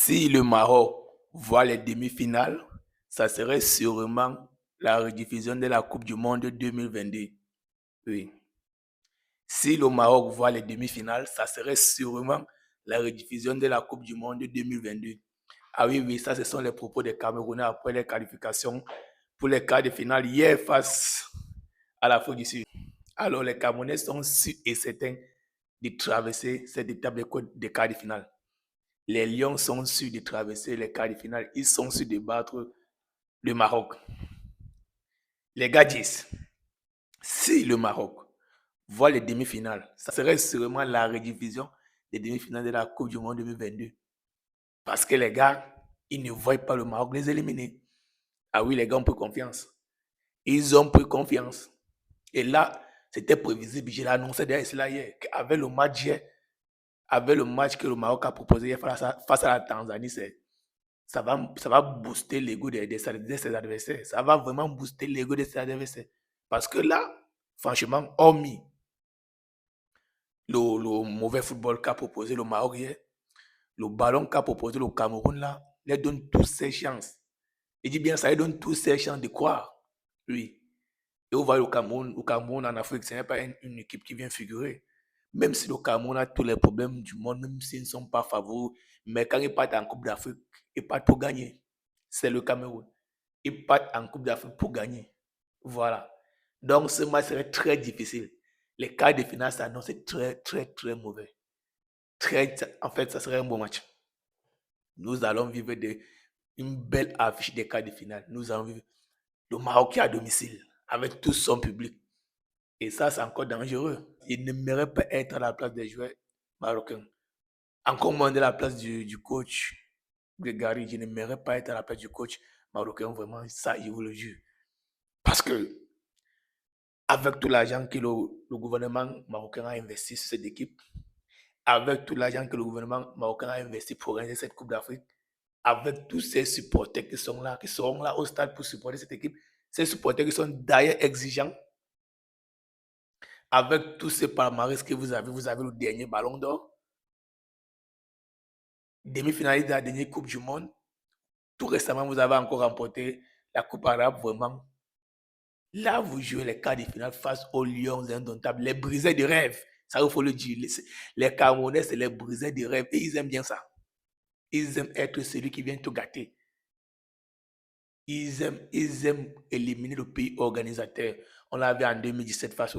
Si le Maroc voit les demi-finales, ça serait sûrement la rediffusion de la Coupe du monde 2022. Oui. Si le Maroc voit les demi-finales, ça serait sûrement la rediffusion de la Coupe du monde 2022. Ah oui, oui, ça, ce sont les propos des Camerounais après les qualifications pour les quarts de finale hier face à l'Afrique du Sud. Alors, les Camerounais sont sûrs et certains de traverser cette étape des quarts de finale. Les Lions sont sûrs de traverser les quarts de finale. Ils sont sûrs de battre le Maroc. Les gars disent, si le Maroc voit les demi-finales, ça serait sûrement la rediffusion des demi-finales de la Coupe du monde 2022. Parce que les gars, ils ne voient pas le Maroc les éliminer. Ah oui, les gars ont pris confiance. Ils ont pris confiance. Et là, c'était prévisible. Je l'ai annoncé d'ailleurs cela hier. Avec le match hier, avec le match que le Maroc a proposé hier face à la Tanzanie, ça va booster l'ego de ses adversaires. Ça va vraiment booster l'ego de ses adversaires. Parce que là, franchement, hormis le mauvais football qu'a proposé le Maroc hier, le ballon qu'a proposé le Cameroun là, il donne toutes ses chances. Il dit bien ça, il donne toutes ses chances de croire. Oui. Et vous voyez le Cameroun en Afrique, ce n'est pas une équipe qui vient figurer. Même si le Cameroun a tous les problèmes du monde, même s'ils ne sont pas favoris, mais quand ils partent en Coupe d'Afrique, ils partent pour gagner. C'est le Cameroun. Ils partent en Coupe d'Afrique pour gagner. Voilà. Donc ce match serait très difficile. Les quarts de finale s'annoncent très, très, très mauvais. En fait, ça serait un bon match. Nous allons vivre une belle affiche des quarts de finale. Nous allons vivre le Maroc à domicile, avec tout son public. Et ça, c'est encore dangereux. Il ne mérite pas être à la place des joueurs marocains. Encore moins de la place du coach Grégory. Je ne mérite pas être à la place du coach marocain. Vraiment, ça, je vous le jure. Parce que, avec tout l'argent que le gouvernement marocain a investi sur cette équipe, avec tout l'argent que le gouvernement marocain a investi pour organiser cette Coupe d'Afrique, avec tous ces supporters qui seront là au stade pour supporter cette équipe, ces supporters qui sont d'ailleurs exigeants, avec tous ces palmarès que vous avez le dernier ballon d'or, demi-finaliste de la dernière Coupe du monde. Tout récemment, vous avez encore remporté la Coupe arabe, vraiment. Là, vous jouez les quarts de finale face aux Lions indomptables, les brisés de rêve. Ça, il faut le dire. Les Camerounais, c'est les brisés de rêve. Et ils aiment bien ça. Ils aiment être celui qui vient tout gâter. Ils aiment éliminer le pays organisateur. On l'a vu en 2017 face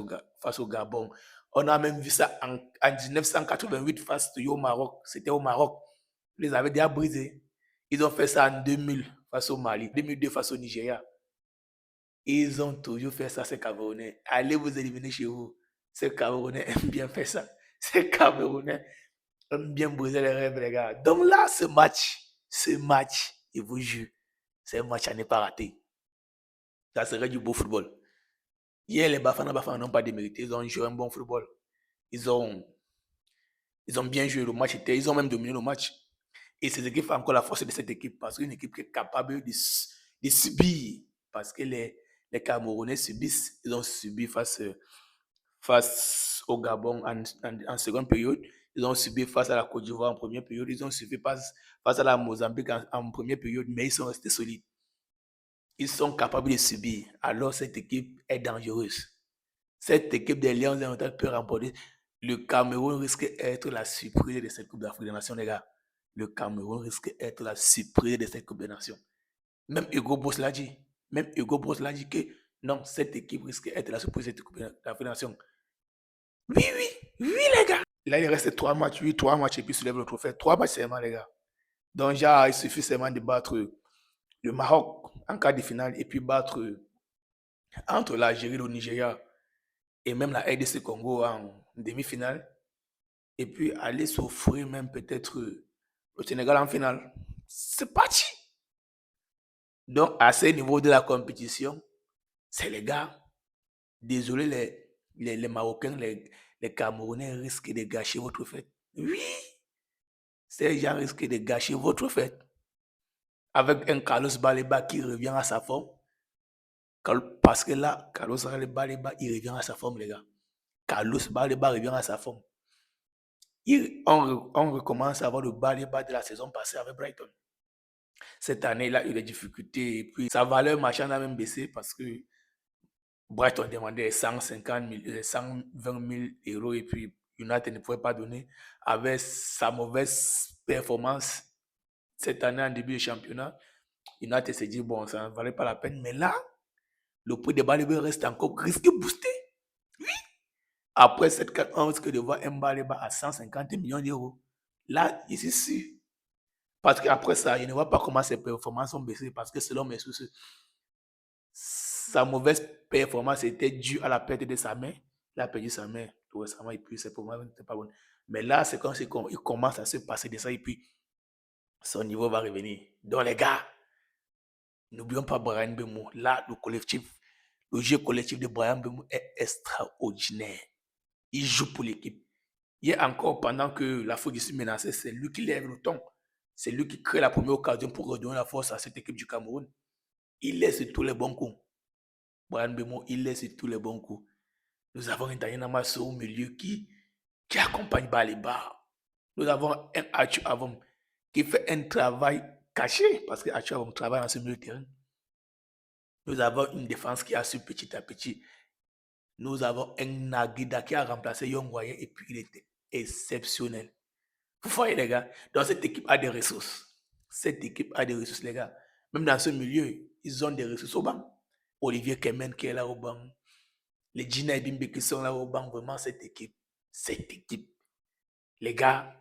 au Gabon. On a même vu ça en 1988 face au Maroc. C'était au Maroc. Ils les avaient déjà brisés. Ils ont fait ça en 2000 face au Mali, 2002 face au Nigeria. Ils ont toujours fait ça, ces Camerounais. Allez vous éliminer chez vous. Ces Camerounais aiment bien faire ça. Ces Camerounais aiment bien briser les rêves, les gars. Donc là, ce match, je vous jure, c'est un match à ne pas rater. Ça serait du beau football. Hier, les Bafana n'ont pas démérité. Ils ont joué un bon football. Ils ont bien joué le match. Ils ont même dominé le match. Et cette équipe fait encore la force de cette équipe parce qu'une équipe qui est capable de subir. Parce que les Camerounais subissent. Ils ont subi face au Gabon en seconde période. Ils ont subi face à la Côte d'Ivoire en première période. Ils ont subi face à la Mozambique en première période. Mais ils sont restés solides. Ils sont capables de subir. Alors cette équipe est dangereuse. Cette équipe des Lions indomptables peut remporter. Le Cameroun risque d'être la surprise de cette Coupe d'Afrique des Nations, les gars. Le Cameroun risque d'être la surprise de cette Coupe des Nations. Même Hugo Boss l'a dit. Que non, cette équipe risque d'être la surprise de cette Coupe d'Afrique des Nations. Oui, les gars. Là, il reste 3 matchs. Oui, 3 matchs et puis soulève le trophée. 3 matchs seulement, les gars. Donc, il suffit seulement de battre le Maroc en quart de finale et puis battre entre l'Algérie et le Nigeria et même la RDC Congo en demi-finale, et puis aller s'offrir même peut-être le Sénégal en finale. C'est parti. Donc, à ce niveau de la compétition, c'est les gars, désolé les Marocains, les Camerounais risquent de gâcher votre fête. Oui, ces gens risquent de gâcher votre fête. Avec un Carlos Baleba qui revient à sa forme. Parce que là, Carlos Baleba, il revient à sa forme, les gars. Carlos Baleba revient à sa forme. On recommence à avoir le bas de la saison passée avec Brighton. Cette année, il a eu des difficultés et puis sa valeur marchande a même baissé parce que Brighton demandait 150 000, 120 000 euros et puis United ne pouvait pas donner. Avec sa mauvaise performance cette année en début de championnat, United s'est dit, bon, ça ne valait pas la peine. Mais là, le prix de Baleba reste encore risqué boosté. Oui. Après cette 4 on risque de voir Baleba à 150 millions d'euros. Là, je suis sûr. Parce qu'après ça, je ne vois pas comment ses performances ont baissé. Parce que selon mes sources, sa mauvaise performance était due à la perte de sa main. Il a perdu sa main tout récemment et puis ses performances n'étaient pas bonnes. Mais là, c'est comme si il commence à se passer de ça et puis son niveau va revenir. Donc les gars, n'oublions pas Brian Bemo. Là, le jeu collectif de Brian Bemo est extraordinaire. Il joue pour l'équipe. Hier encore, pendant que la du Sud menaçait, c'est lui qui lève le ton. C'est lui qui crée la première occasion pour redonner la force à cette équipe du Cameroun. Il laisse tous les bons coups. Brian Bemo, il laisse tous les bons coups. Nous avons un Daniel Namasso au milieu qui accompagne Baliba. Nous avons un Achu Avom qui fait un travail caché parce que Achu Avom travaille dans ce milieu de terrain. Nous avons une défense qui a su petit à petit. Nous avons un Nagida qui a remplacé Yongwaye et puis il était exceptionnel. Vous voyez les gars, donc cette équipe a des ressources. Cette équipe a des ressources les gars. Même dans ce milieu, ils ont des ressources au banc. Olivier Kemen qui est là au banc. Les Gina et Bimbe qui sont là au banc, vraiment cette équipe, les gars,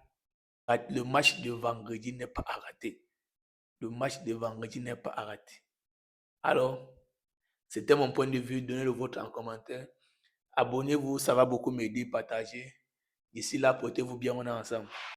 le match de vendredi n'est pas à rater. Le match de vendredi n'est pas à rater. Alors, c'était mon point de vue. Donnez le vôtre en commentaire. Abonnez-vous, ça va beaucoup m'aider, partagez. D'ici là, portez-vous bien, on est ensemble.